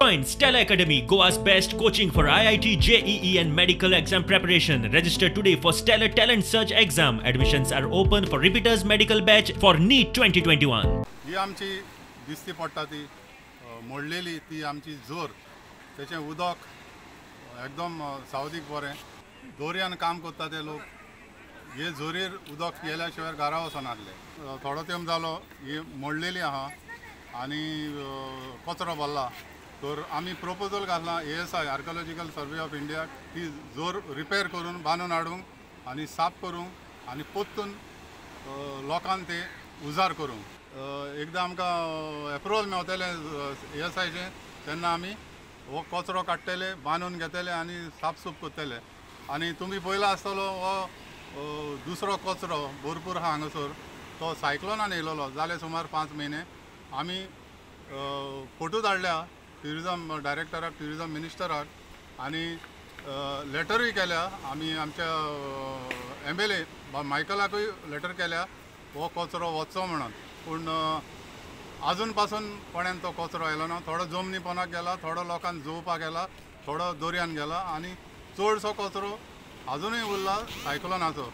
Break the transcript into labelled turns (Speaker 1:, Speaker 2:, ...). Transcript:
Speaker 1: Join Stella Academy, Goa's best coaching for IIT, JEE and medical exam preparation. Register today for Stellar Talent Search exam. Admissions are open for repeaters medical batch for NEET 2021.
Speaker 2: ही आमची दिसती पडटा ती मोडलेली ती आमची जोर तेचें उदक एकदम सावधीक बरें दोरयान काम करता ते लोक हे जोरीर उदक गेल्या शिवाय घरा वचून नासले थोडो तेंप जालो ही मोडलेली आहा आनी कचरो भरला तर आमी प्रपोजल घातला ASI archaeological survey of India ती जोर रिपेर करून बांदून हाडूंक आनी साफ करूंक आनी पोत्तून लोकांक ते उजार करूंक एकदां आमकां एप्रुवल मेवतलें ASIचें तेन्ना आमी हो कचरो काडटले बांदून घेतले आनी साफसूफ करतले आनी तुमी पयला आसतलो हो दुसरो कचरो भरपूर आहा हांगासर तो सायक्लोनान येयलोलो जाले सुमार 5 म्हयने आमी फोटो धाडल्या ट्युरिजम डायरेक्टराक ट्युरिजम मिनिस्टराक आनी लेटरूय केल्या आमी आमच्या MLA मायकलाकूय लेटर केल्या हो कचरो वचचो म्हणून पूण आजून पासून कोण्यान तो कचरो येयलो ना थोडो जमनीपणाक गेला थोडो लोकांक जोवपाक गेला थोडो दर्यान गेला आनी चडसो कचरो आजुनूय उरला सायक्लोनाचो